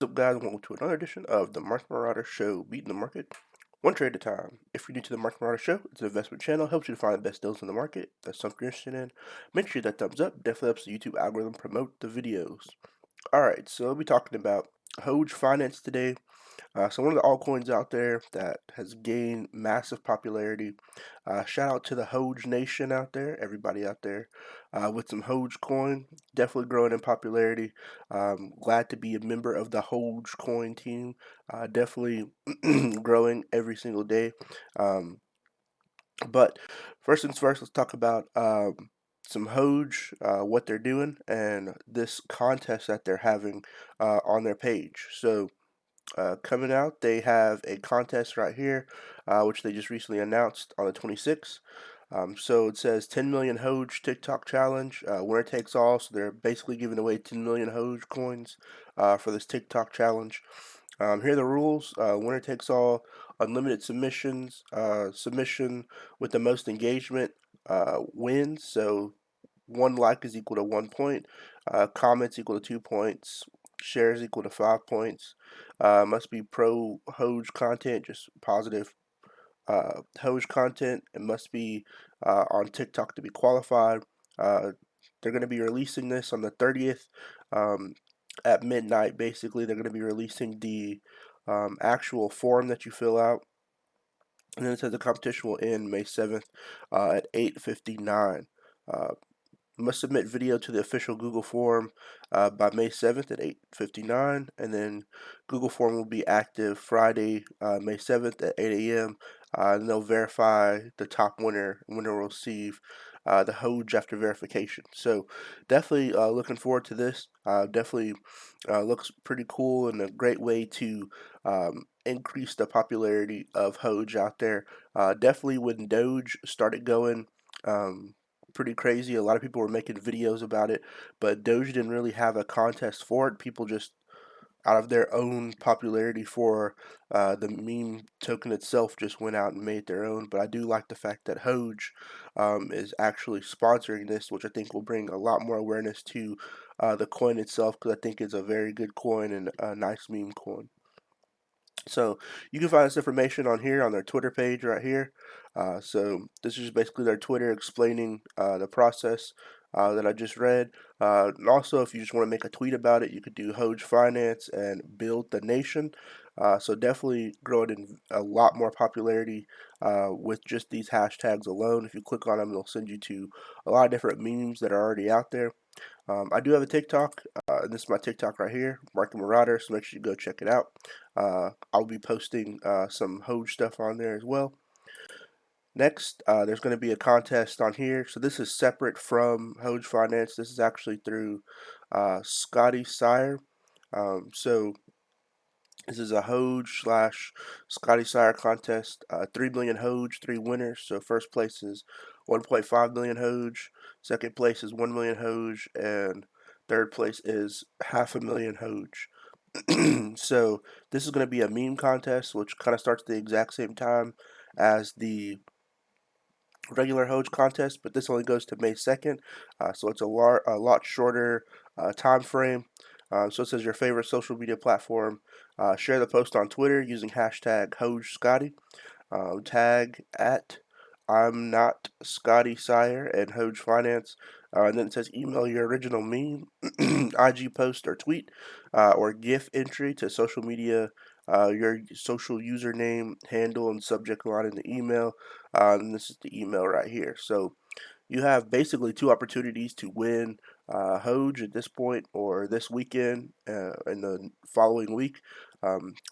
What's up, guys? Welcome to another edition of the Market Marauder Show, beating the market one trade at a time. If you're new to the Market Marauder Show, it's an investment channel, helps you to find the best deals in the market. If that's something you're interested in. Make sure that thumbs up. Definitely helps the YouTube algorithm promote the videos. All right, so we'll be talking about Hoge Finance today. So one of the altcoins out there that has gained massive popularity. Shout out to the Hoge Nation out there, everybody out there with some Hoge coin. Definitely growing in popularity. Glad to be a member of the Hoge coin team. Definitely growing every single day. Um, but first things first, let's talk about some Hoge, what they're doing, and this contest that they're having on their page. So coming out, they have a contest right here, which they just recently announced on the 26th. So it says 10 million Hoge TikTok challenge, winner takes all. So they're basically giving away 10 million Hoge coins for this TikTok challenge. Here are the rules: winner takes all, unlimited submissions, submission with the most engagement wins. So one like is equal to 1 point, comments equal to 2 points, shares equal to 5 points. Must be pro Hoge content, just positive Hoge content. It must be on TikTok to be qualified. They're going to be releasing this on the 30th at midnight. Basically, they're going to be releasing the actual form that you fill out. And then it says the competition will end May 7th at 8:59. Uh, must submit video to the official Google form by May 7th at 8:59, and then Google form will be active Friday, May 7th at 8 a.m. And they'll verify the top winner. Winner will receive the Hoge after verification. So definitely looking forward to this. Definitely looks pretty cool and a great way to increase the popularity of Hoge out there. Definitely when Doge started going. Pretty crazy. A lot of people were making videos about it, but Doge didn't really have a contest for it. People just, out of their own popularity for the meme token itself, just went out and made their own. But I do like the fact that Hoge is actually sponsoring this, which I think will bring a lot more awareness to the coin itself, because I think it's a very good coin and a nice meme coin. So you can find this information on here on their Twitter page right here. So this is basically their Twitter explaining the process that I just read. And also, if you just want to make a tweet about it, you could do Hoge Finance and Build the Nation. So definitely growing in a lot more popularity with just these hashtags alone. If you click on them, they'll send you to a lot of different memes that are already out there. I do have a TikTok, and this is my TikTok right here, Market Marauder, so make sure you go check it out. I'll be posting some Hoge stuff on there as well. Next, there's going to be a contest on here. So this is separate from Hoge Finance. This is actually through Scotty Sire. So this is a Hoge slash Scotty Sire contest. 3 million Hoge, 3 winners. So first place is 1.5 million Hoge. Second place is 1 million Hoge. And third place is 500,000 Hoge. So this is going to be a meme contest, which kind of starts at the exact same time as the regular Hoge contest, but this only goes to May 2nd, so it's a lot shorter time frame. So it says your favorite social media platform. Share the post on Twitter using hashtag HogeScotty. Tag at I'm not Scotty Sire and Hoge Finance. And then it says email your original meme, IG post or tweet, or GIF entry to social media, your social username, handle, and subject line in the email. And this is the email right here. So you have basically two opportunities to win Hoge at this point or this weekend in the following week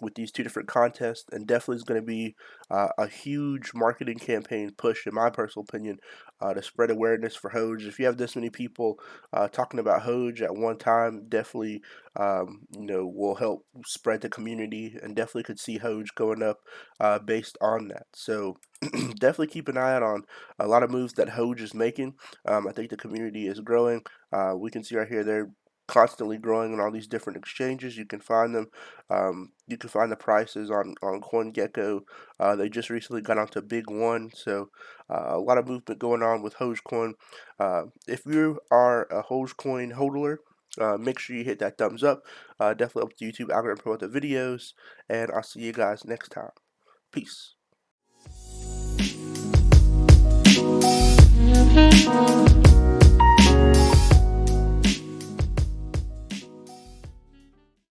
with these two different contests, and definitely is going to be a huge marketing campaign push, in my personal opinion, to spread awareness for Hoge. If you have this many people talking about Hoge at one time, definitely will help spread the community, and definitely could see Hoge going up based on that. So definitely keep an eye out on a lot of moves that Hoge is making. I think the community is growing. We can see right here they're constantly growing on all these different exchanges. You can find them. You can find the prices on CoinGecko. They just recently got onto Big One, so a lot of movement going on with Hogecoin. If you are a Hogecoin holder, Make sure you hit that thumbs up. Definitely helps the YouTube algorithm promote the videos, and I'll see you guys next time. Peace.